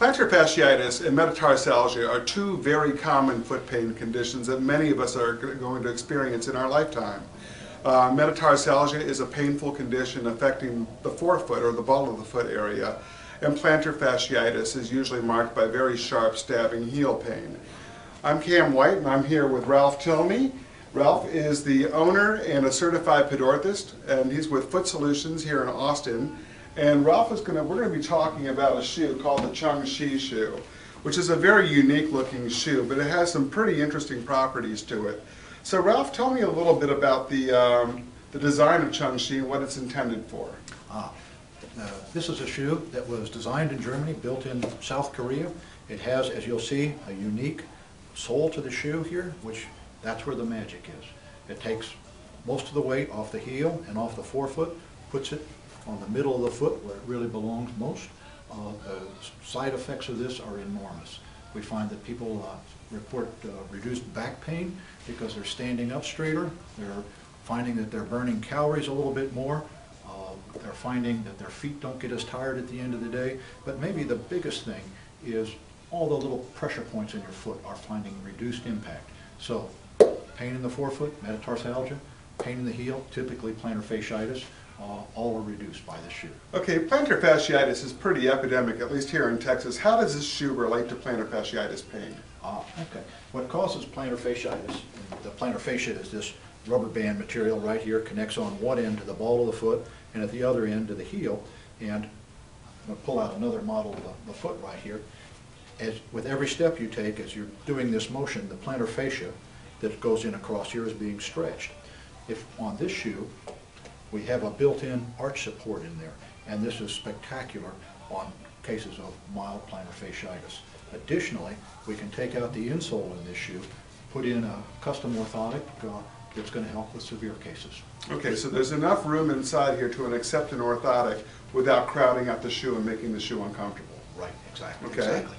Plantar fasciitis and metatarsalgia are two very common foot pain conditions that many of us are going to experience in our lifetime. Metatarsalgia is a painful condition affecting the forefoot or the ball of the foot area, and plantar fasciitis is usually marked by very sharp stabbing heel pain. I'm Cam White and I'm here with Ralph Tilney. Ralph is the owner and a certified podorthist, and he's with Foot Solutions here in Austin. And Ralph we're going to be talking about a shoe called the Chung Shi shoe, which is a very unique looking shoe, but it has some pretty interesting properties to it. So Ralph, tell me a little bit about the design of Chung Shi and what it's intended for. This is a shoe that was designed in Germany, built in South Korea. It has, as you'll see, a unique sole to the shoe here, which that's where the magic is. It takes most of the weight off the heel and off the forefoot, puts it on the middle of the foot where it really belongs most. The side effects of this are enormous. We find that people report reduced back pain because they're standing up straighter. They're finding that they're burning calories a little bit more. They're finding that their feet don't get as tired at the end of the day. But maybe the biggest thing is all the little pressure points in your foot are finding reduced impact. So pain in the forefoot, metatarsalgia, pain in the heel, typically plantar fasciitis, all are reduced by this shoe. Okay, plantar fasciitis is pretty epidemic, at least here in Texas. How does this shoe relate to plantar fasciitis pain? Okay. What causes plantar fasciitis, the plantar fascia is this rubber band material right here, connects on one end to the ball of the foot and at the other end to the heel. And I'm going to pull out another model of the foot right here. As with every step you take, as you're doing this motion, the plantar fascia that goes in across here is being stretched. If on this shoe, we have a built-in arch support in there, and this is spectacular on cases of mild plantar fasciitis. Additionally, we can take out the insole in this shoe, put in a custom orthotic that's going to help with severe cases. Okay, so there's enough room inside here to accept an orthotic without crowding out the shoe and making the shoe uncomfortable. Right, exactly. Okay. Exactly.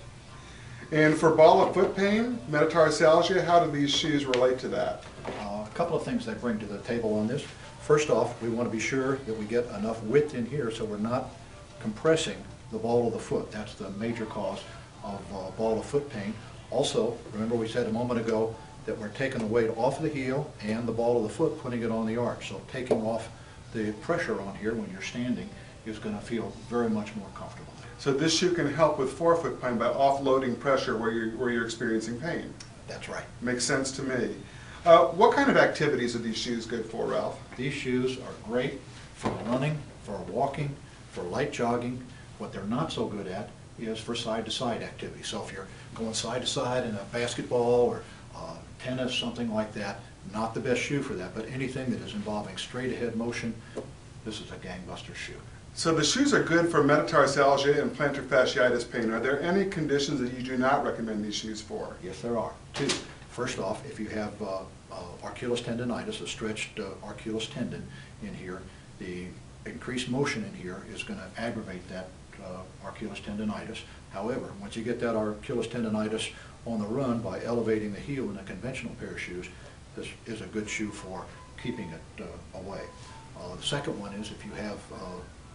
And for ball of foot pain, metatarsalgia, how do these shoes relate to that? A couple of things they bring to the table on this. First off, we want to be sure that we get enough width in here so we're not compressing the ball of the foot. That's the major cause of ball of foot pain. Also, remember we said a moment ago that we're taking the weight off the heel and the ball of the foot, putting it on the arch. So taking off the pressure on here when you're standing is going to feel very much more comfortable. So this shoe can help with forefoot pain by offloading pressure where you're experiencing pain. That's right. Makes sense to me. What kind of activities are these shoes good for, Ralph? These shoes are great for running, for walking, for light jogging. What they're not so good at is for side-to-side activity. So if you're going side-to-side in a basketball or tennis, something like that, not the best shoe for that. But anything that is involving straight-ahead motion, this is a gangbuster shoe. So the shoes are good for metatarsalgia and plantar fasciitis pain. Are there any conditions that you do not recommend these shoes for? Yes, there are. Two. First off, if you have Achilles tendonitis, a stretched Achilles tendon in here, the increased motion in here is going to aggravate that Achilles tendonitis. However, once you get that Achilles tendonitis on the run by elevating the heel in a conventional pair of shoes, this is a good shoe for keeping it away. The second one is if you have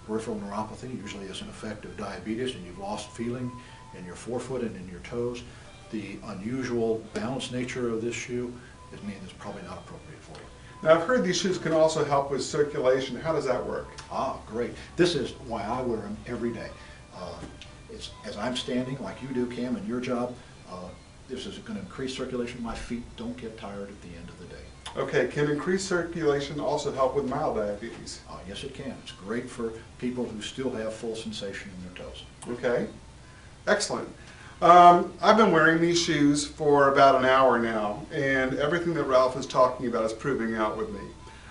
peripheral neuropathy, usually as an effect of diabetes, and you've lost feeling in your forefoot and in your toes, the unusual balanced nature of this shoe means it's probably not appropriate for you. Now I've heard these shoes can also help with circulation. How does that work? Great. This is why I wear them every day. As I'm standing, like you do, Cam, in your job, this is going to increase circulation. My feet don't get tired at the end of the day. Okay, can increased circulation also help with mild diabetes? Yes, it can. It's great for people who still have full sensation in their toes. Okay, excellent. I've been wearing these shoes for about an hour now, and everything that Ralph is talking about is proving out with me.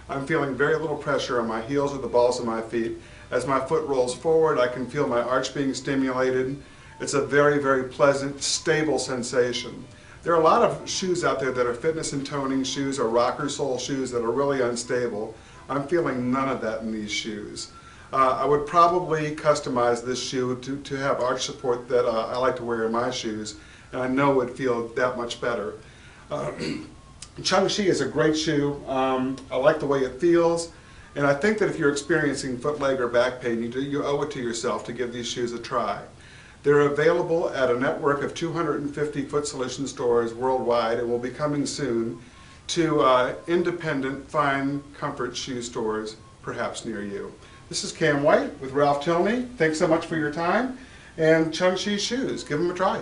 I'm feeling very little pressure on my heels or the balls of my feet. As my foot rolls forward, I can feel my arch being stimulated. It's a very, very pleasant, stable sensation. There are a lot of shoes out there that are fitness and toning shoes or rocker sole shoes that are really unstable. I'm feeling none of that in these shoes. I would probably customize this shoe to have arch support that I like to wear in my shoes, and I know it would feel that much better. Chung Shi is a great shoe. I like the way it feels, and I think that if you're experiencing foot, leg, or back pain, you owe it to yourself to give these shoes a try. They're available at a network of 250 Foot Solution stores worldwide and will be coming soon to independent, fine comfort shoe stores, perhaps near you. This is Cam White with Ralph Tilney. Thanks so much for your time. And Chung Shi shoes. Give them a try.